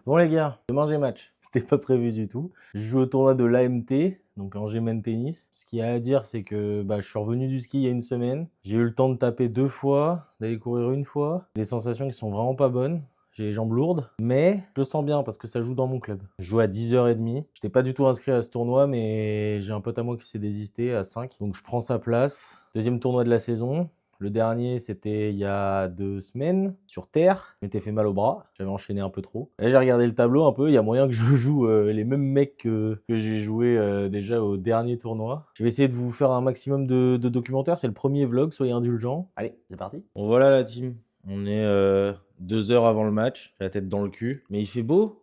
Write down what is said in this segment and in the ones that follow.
Bon les gars, demain j'ai match. C'était pas prévu du tout. Je joue au tournoi de l'AMT, donc Angers Tennis. Ce qu'il y a à dire, c'est que je suis revenu du ski il y a une semaine. J'ai eu le temps de taper 2 fois, d'aller courir une fois. Des sensations qui sont vraiment pas bonnes. J'ai les jambes lourdes, mais je le sens bien parce que ça joue dans mon club. Je joue à 10h30. Je n'étais pas du tout inscrit à ce tournoi, mais j'ai un pote à moi qui s'est désisté à 5. Donc je prends sa place. Deuxième tournoi de la saison. Le dernier, c'était il y a 2 semaines, sur terre. Je m'étais fait mal au bras, j'avais enchaîné un peu trop. Là, j'ai regardé le tableau un peu, il y a moyen que je joue les mêmes mecs que j'ai joué déjà au dernier tournoi. Je vais essayer de vous faire un maximum de documentaires, c'est le premier vlog, soyez indulgents. Allez, c'est parti. Bon voilà la team, on est 2 heures avant le match, j'ai la tête dans le cul. Mais il fait beau,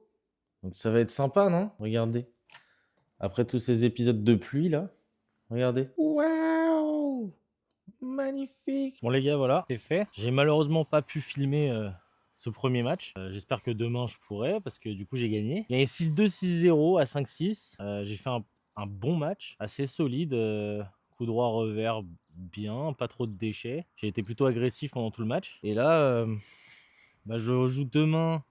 donc ça va être sympa, non? Regardez. Après tous ces épisodes de pluie là, regardez. Waouh! Magnifique. Bon les gars, voilà, c'est fait. J'ai malheureusement pas pu filmer ce premier match. J'espère que demain je pourrai parce que du coup j'ai gagné. J'ai gagné 6-2, 6-0 à 5-6. J'ai fait un bon match, assez solide. Coup droit, revers, bien, pas trop de déchets. J'ai été plutôt agressif pendant tout le match. Et là, je joue demain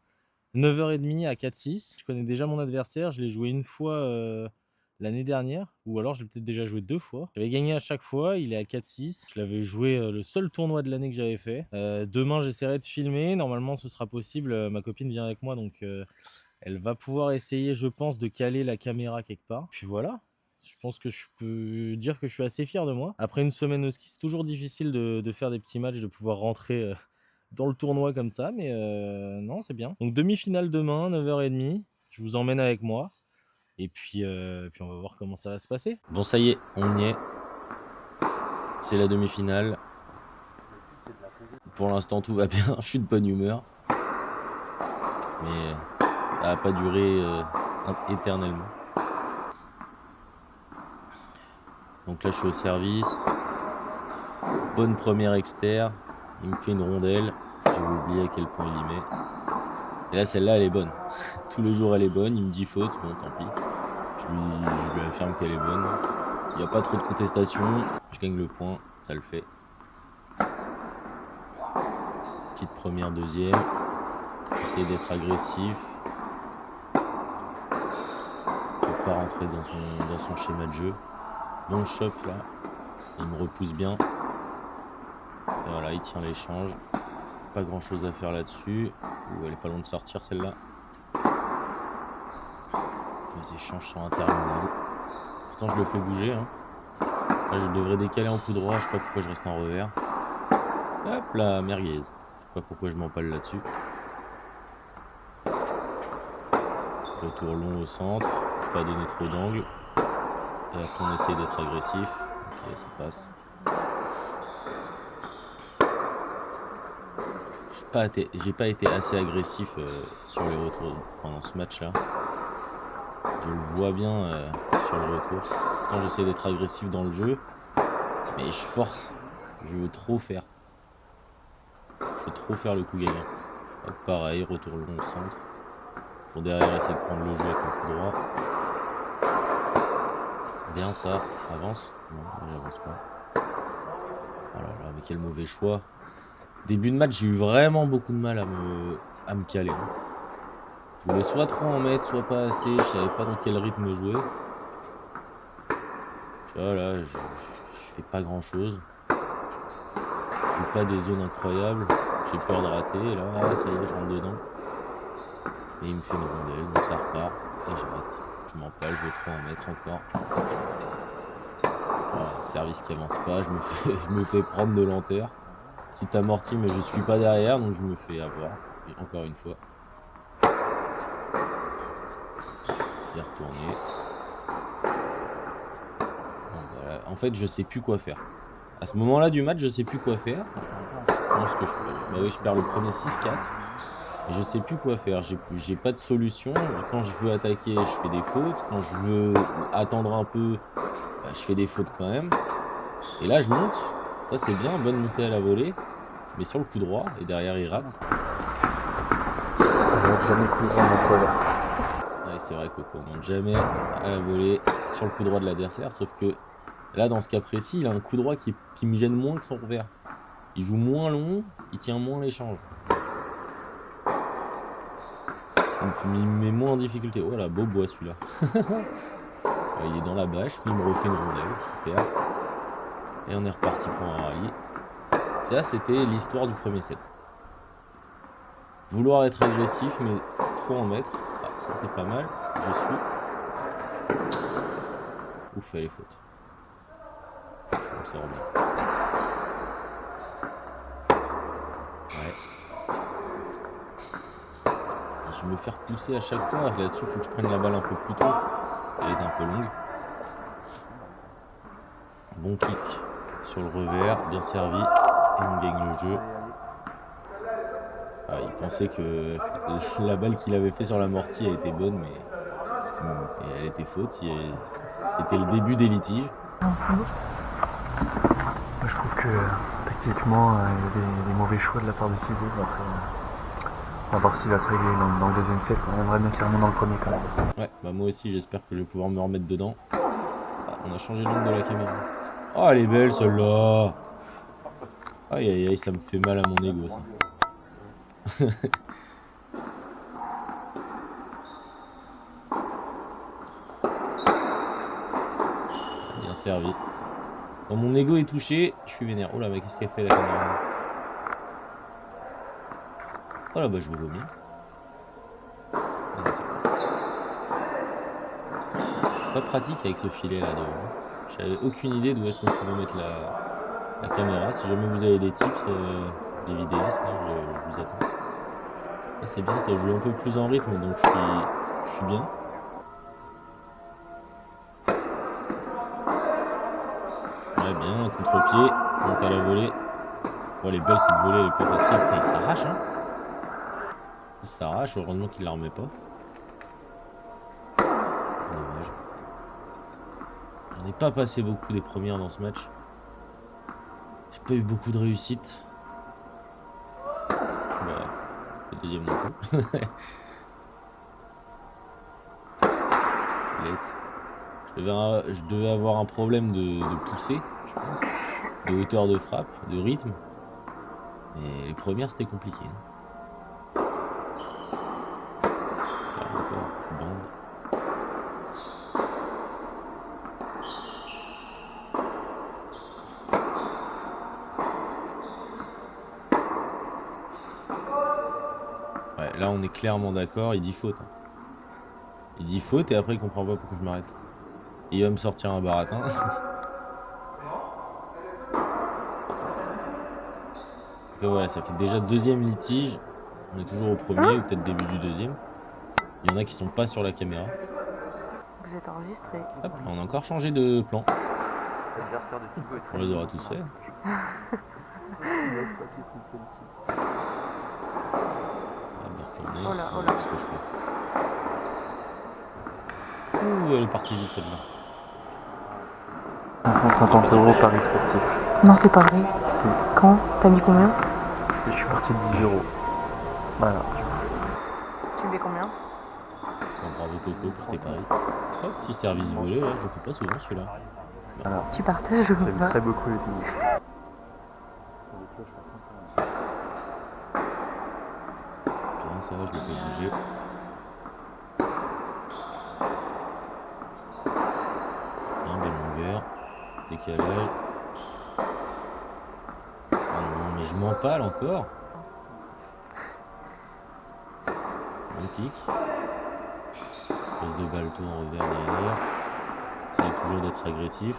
9h30 à 4-6. Je connais déjà mon adversaire. Je l'ai joué une fois l'année dernière, ou alors je l'ai peut-être déjà joué 2 fois. J'avais gagné à chaque fois, il est à 4-6. Je l'avais joué le seul tournoi de l'année que j'avais fait. Demain, j'essaierai de filmer. Normalement, ce sera possible. Ma copine vient avec moi, donc elle va pouvoir essayer, je pense, de caler la caméra quelque part. Puis voilà. Je pense que je peux dire que je suis assez fier de moi. Après une semaine au ski, c'est toujours difficile de faire des petits matchs, de pouvoir rentrer dans le tournoi comme ça, mais non, c'est bien. Donc demi-finale demain, 9h30. Je vous emmène avec moi. Et puis on va voir comment ça va se passer. Bon, ça y est, on y est. C'est la demi-finale. Pour l'instant, tout va bien. Je suis de bonne humeur. Mais ça va pas durer éternellement. Donc là, je suis au service. Bonne première externe. Il me fait une rondelle. J'avais oublié à quel point il y met. Et là, celle-là, elle est bonne. Tous les jours, elle est bonne. Il me dit faute. Bon, tant pis. Je lui affirme qu'elle est bonne. Il n'y a pas trop de contestation. Je gagne le point. Ça le fait. Petite première, deuxième. Essayer d'être agressif. Pour pas rentrer dans son schéma de jeu. Bon chop là. Il me repousse bien. Et voilà, il tient l'échange. Pas grand chose à faire là-dessus. Elle est pas loin de sortir celle-là. Les échanges sont interminables. Pourtant je le fais bouger. Hein. Là je devrais décaler en coup droit. Je sais pas pourquoi je reste en revers. Hop là, merguez. Je sais pas pourquoi je m'empale là-dessus. Retour long au centre. Pas donner trop d'angle. Et après on essaie d'être agressif. Ok, ça passe. J'ai pas été assez agressif sur les retours pendant ce match-là. Je le vois bien sur le retour. Pourtant, j'essaie d'être agressif dans le jeu. Mais je force. Je veux trop faire. Je veux trop faire le coup gagnant. Hop, pareil, retour long au centre. Pour derrière essayer de prendre le jeu avec le coup droit. Bien ça. Avance. Non, j'avance pas. Oh là là, mais quel mauvais choix. Début de match, j'ai eu vraiment beaucoup de mal à me caler. Je voulais soit trop en mettre, soit pas assez. Je savais pas dans quel rythme jouer. Tu vois, là, je fais pas grand chose. Je joue pas des zones incroyables. J'ai peur de rater. Et là, ça y est, je rentre dedans. Et il me fait une rondelle, donc ça repart. Et je rate. Je m'empale, je veux trop en mettre encore. Voilà, service qui avance pas. Je me fais prendre de lenteur. Petite amorti, mais je suis pas derrière, donc je me fais avoir. Et encore une fois. Bien retourné. Bon, voilà. En fait, je sais plus quoi faire. À ce moment-là du match, je sais plus quoi faire. Je pense que je perds le premier 6-4. Et je sais plus quoi faire. J'ai pas de solution. Quand je veux attaquer, je fais des fautes. Quand je veux attendre un peu, je fais des fautes quand même. Et là, je monte. Ça, c'est bien. Bonne montée à la volée. Mais sur le coup droit. Et derrière, il rate. On monte jamais coup droit notre revers. Ouais, c'est vrai qu'on monte jamais à la volée sur le coup droit de l'adversaire. Sauf que là, dans ce cas précis, il a un coup droit qui me gêne moins que son revers. Il joue moins long. Il tient moins l'échange. Il me met moins en difficulté. Oh là, beau bois celui-là. Il est dans la bâche, mais il me refait une rondelle. Super. Et on est reparti pour un rallye. Ça, c'était l'histoire du premier set. Vouloir être agressif, mais trop en mettre. Ah, ça c'est pas mal. Je suis. Ouf, elle est faute. Je m'en sors bien. Ouais. Je vais me faire pousser à chaque fois. Là-dessus, il faut que je prenne la balle un peu plus tôt. Elle est un peu longue. Bon kick sur le revers, bien servi. Et on gagne le jeu. Ah, il pensait que la balle qu'il avait fait sur l'amorti, elle était bonne, mais elle était faute. C'était le début des litiges. Je trouve que tactiquement, il y a des mauvais choix de la part de Thibaut. Après, on va voir s'il va se régler dans le deuxième set. On aimerait bien qu'il remonte dans le premier quand même. Ouais, bah moi aussi, j'espère que je vais pouvoir me remettre dedans. Ah, on a changé l'angle de la caméra. Oh, elle est belle celle-là. Aïe aïe aïe, ça me fait mal à mon ego ça. Bien servi. Quand mon ego est touché, je suis vénère. Oh là, mais qu'est-ce qu'elle fait la caméra? Oh là, bah je vais vomir. Pas pratique avec ce filet là devant. J'avais aucune idée d'où est-ce qu'on pouvait mettre la caméra. Si jamais vous avez des tips, les vidéastes, là, je vous attends. Là c'est bien, ça joue un peu plus en rythme, donc je suis bien. Ouais, bien, contre-pied, monte à la volée. Bon, elle est belle cette volée, elle est pas facile. Putain, il s'arrache, hein. Il s'arrache, heureusement qu'il la remet pas. Dommage. On n'est pas passé beaucoup des premières dans ce match. J'ai pas eu beaucoup de réussite. Bah, le deuxième non plus. Late. Je devais avoir un problème de poussée, je pense. De hauteur de frappe, de rythme. Et les premières, c'était compliqué. Encore, bande. Ouais, là, on est clairement d'accord. Il dit faute. Hein. Il dit faute et après, il comprend pas pourquoi je m'arrête. Il va me sortir un baratin. Donc voilà, ça fait déjà deuxième litige. On est toujours au premier ou peut-être début du deuxième. Il y en a qui sont pas sur la caméra. Vous êtes enregistré. Hop, on a encore changé de plan. L'adversaire de Thibaut est très On les aura tous fait. On va bien retourner. Oh là, oh là. Qu'est-ce que je fais? Ouh, elle est partie vite celle-là. 550 € Paris sportif. Non, c'est pas vrai. Si. Quand? T'as mis combien? Et je suis parti de 10 €. Voilà. Tu mets combien? Bon, bravo Coco pour tes paris. Hop, petit service volé, là, je le fais pas souvent celui-là. Voilà. Tu partages ou J'aime pas? très beaucoup les Thibaut. Bien, ça va, je le fais bouger. Bien, belle longueur. Décalage. Ah non, mais je m'empale encore. Bon kick. Prise de balle tout en revers derrière. J'essaie toujours d'être agressif.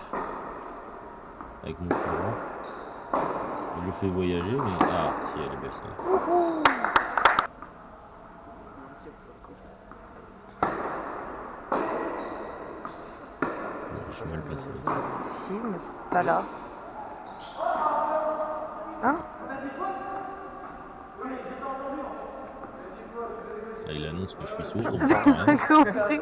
Avec mon courant. Je le fais voyager, mais... Ah, si, elle est belle celle-là. Je suis mal placé là. Si, mais pas là. Hein? Là, il annonce que je suis sourd, donc j'entends rien. J'ai compris.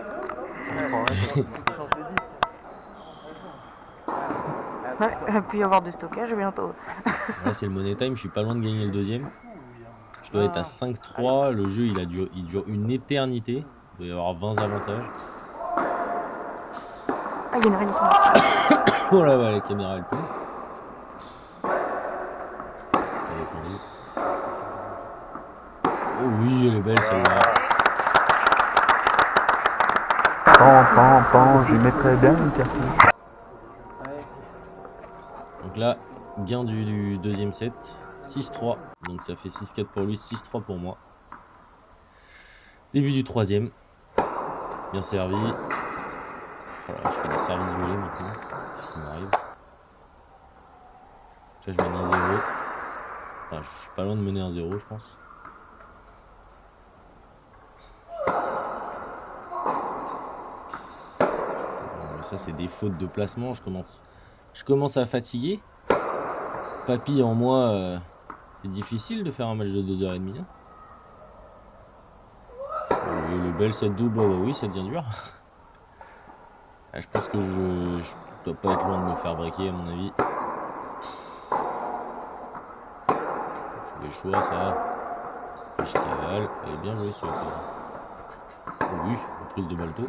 Ouais, il va plus y avoir de stockage bientôt. Là, c'est le money time, je suis pas loin de gagner le deuxième. Je dois être à 5-3, le jeu il dure une éternité. Il doit y avoir 20 avantages. Ah, il y a une réalisation. Oh là là, la caméra elle tombe. Elle est fendue. Oh oui, elle est belle celle-là. Je lui mettrais bien une carte. Donc là, gain du deuxième set, 6-3. Donc ça fait 6-4 pour lui, 6-3 pour moi. Début du troisième. Bien servi. Voilà, je fais des services volés maintenant. Ce qui m'arrive. Là, je mène 1-0. Enfin, je suis pas loin de mener 1-0, je pense. Bon, ça, c'est des fautes de placement. Je commence à fatiguer. Papy, en moi, c'est difficile de faire un match de 2h30. Hein. Le bel set double, oui, ça devient dur. Ah, je pense que je dois pas être loin de me faire breaker, à mon avis. Le choix, ça. Je cavale. Elle est bien jouée sur oui, prise de balto.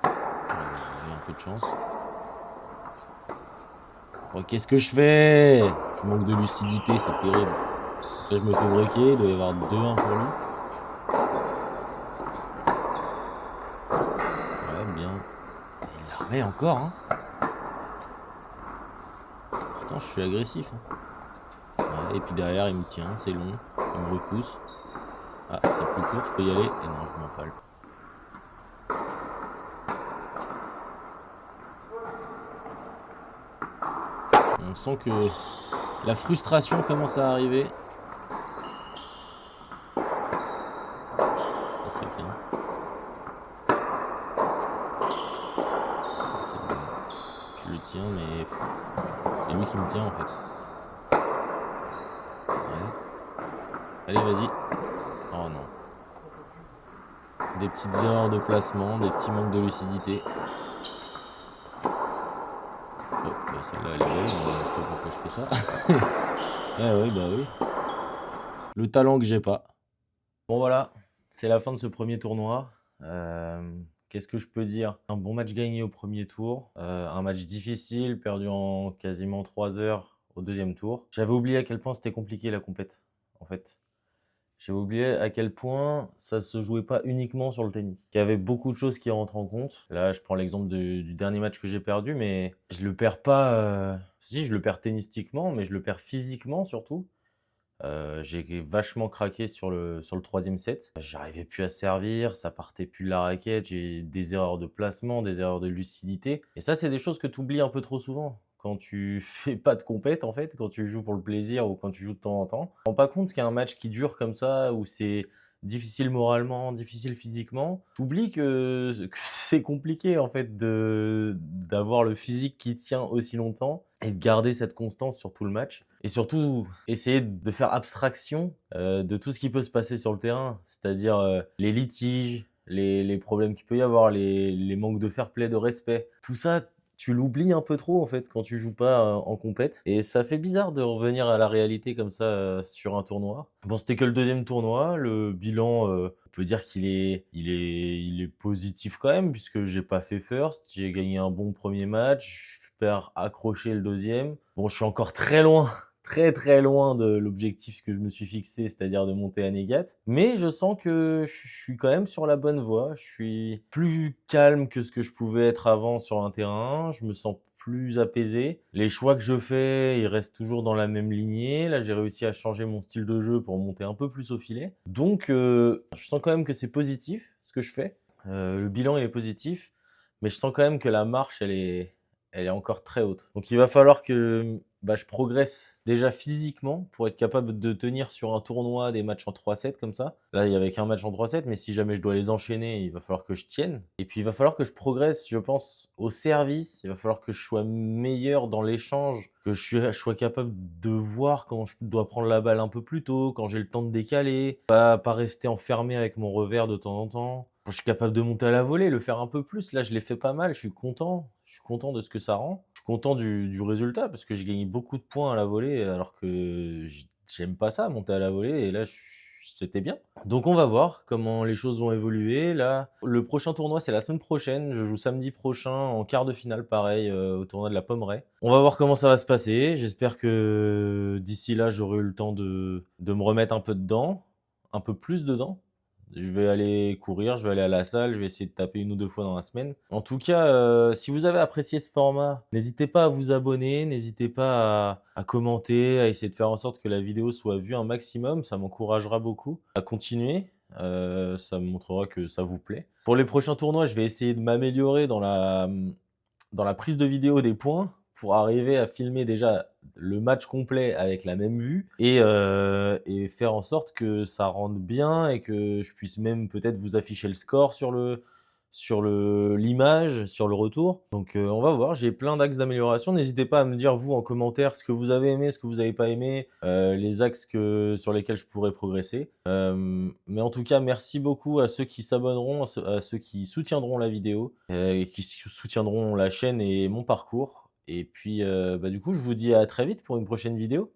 J'ai un peu de chance. Oh, qu'est-ce que je fais? Je manque de lucidité, c'est terrible. Là, je me fais breaker, il doit y avoir 2-1 pour lui. Ouais, bien. Il la remet encore, hein. Pourtant, je suis agressif. Hein. Ouais, et puis derrière, il me tient, c'est long. Il me repousse. Ah, c'est plus court, je peux y aller. Et non, je m'empale. On sent que la frustration commence à arriver. Ça, c'est bien. C'est bien. Je le tiens, mais c'est lui qui me tient en fait. Ouais. Allez, vas-y. Oh non. Des petites erreurs de placement, des petits manques de lucidité. Oh, bah celle-là elle est belle, mais je sais pas pourquoi je fais ça. Ah oui, bah oui. Le talent que j'ai pas. Bon voilà, c'est la fin de ce premier tournoi. Qu'est-ce que je peux dire? Un bon match gagné au premier tour. Un match difficile, perdu en quasiment 3 heures au deuxième tour. J'avais oublié à quel point c'était compliqué la compète, en fait. J'avais oublié à quel point ça se jouait pas uniquement sur le tennis. Il y avait beaucoup de choses qui rentrent en compte. Là, je prends l'exemple du dernier match que j'ai perdu, mais je le perds pas. Si, je le perds tennistiquement, mais je le perds physiquement surtout. J'ai vachement craqué sur le troisième set. J'arrivais plus à servir, ça partait plus de la raquette, j'ai des erreurs de placement, des erreurs de lucidité. Et ça, c'est des choses que tu oublies un peu trop souvent. Quand tu fais pas de compète, en fait, quand tu joues pour le plaisir ou quand tu joues de temps en temps, tu te rends pas compte qu'il y a un match qui dure comme ça, où c'est difficile moralement, difficile physiquement. Tu oublies que c'est compliqué, en fait, d'avoir le physique qui tient aussi longtemps et de garder cette constance sur tout le match. Et surtout, essayer de faire abstraction de tout ce qui peut se passer sur le terrain, c'est-à-dire les litiges, les problèmes qu'il peut y avoir, les manques de fair play, de respect. Tout ça, tu l'oublies un peu trop en fait quand tu joues pas en compète. Et ça fait bizarre de revenir à la réalité comme ça sur un tournoi. Bon, c'était que le deuxième tournoi. Le bilan, on peut dire il est positif quand même, puisque j'ai pas fait first. J'ai gagné un bon premier match. Je perds accroché le deuxième. Bon, je suis encore très loin très loin de l'objectif que je me suis fixé, c'est-à-dire de monter à Négat. Mais je sens que je suis quand même sur la bonne voie. Je suis plus calme que ce que je pouvais être avant sur un terrain. Je me sens plus apaisé. Les choix que je fais, ils restent toujours dans la même lignée. Là, j'ai réussi à changer mon style de jeu pour monter un peu plus au filet. Donc, je sens quand même que c'est positif ce que je fais. Le bilan, il est positif. Mais je sens quand même que la marche, elle est encore très haute. Donc, il va falloir que je progresse déjà physiquement pour être capable de tenir sur un tournoi des matchs en 3-7 comme ça. Là, il y avait qu'un match en 3-7, mais si jamais je dois les enchaîner, il va falloir que je tienne. Et puis, il va falloir que je progresse, je pense, au service. Il va falloir que je sois meilleur dans l'échange, que je sois capable de voir quand je dois prendre la balle un peu plus tôt, quand j'ai le temps de décaler, pas rester enfermé avec mon revers de temps en temps. Quand je suis capable de monter à la volée, le faire un peu plus. Là, je l'ai fait pas mal, je suis content. Je suis content de ce que ça rend. Je suis content du résultat parce que j'ai gagné beaucoup de points à la volée alors que j'aime pas ça, monter à la volée. Et là, c'était bien. Donc, on va voir comment les choses vont évoluer. Là, le prochain tournoi, c'est la semaine prochaine. Je joue samedi prochain en quart de finale, pareil, au tournoi de la Pommeraye. On va voir comment ça va se passer. J'espère que d'ici là, j'aurai eu le temps de me remettre un peu dedans, un peu plus dedans. Je vais aller courir, je vais aller à la salle, je vais essayer de taper 1 ou 2 fois dans la semaine. En tout cas, si vous avez apprécié ce format, n'hésitez pas à vous abonner, n'hésitez pas à commenter, à essayer de faire en sorte que la vidéo soit vue un maximum. Ça m'encouragera beaucoup à continuer. Ça me montrera que ça vous plaît. Pour les prochains tournois, je vais essayer de m'améliorer dans la prise de vidéo des points pour arriver à filmer déjà le match complet avec la même vue et faire en sorte que ça rende bien et que je puisse même peut-être vous afficher le score sur l'image, sur le retour. Donc on va voir, j'ai plein d'axes d'amélioration. N'hésitez pas à me dire vous en commentaire ce que vous avez aimé, ce que vous n'avez pas aimé, les axes sur lesquels je pourrais progresser. Mais en tout cas, merci beaucoup à ceux qui s'abonneront, à ceux qui soutiendront la vidéo, et qui soutiendront la chaîne et mon parcours. Et puis, du coup, je vous dis à très vite pour une prochaine vidéo.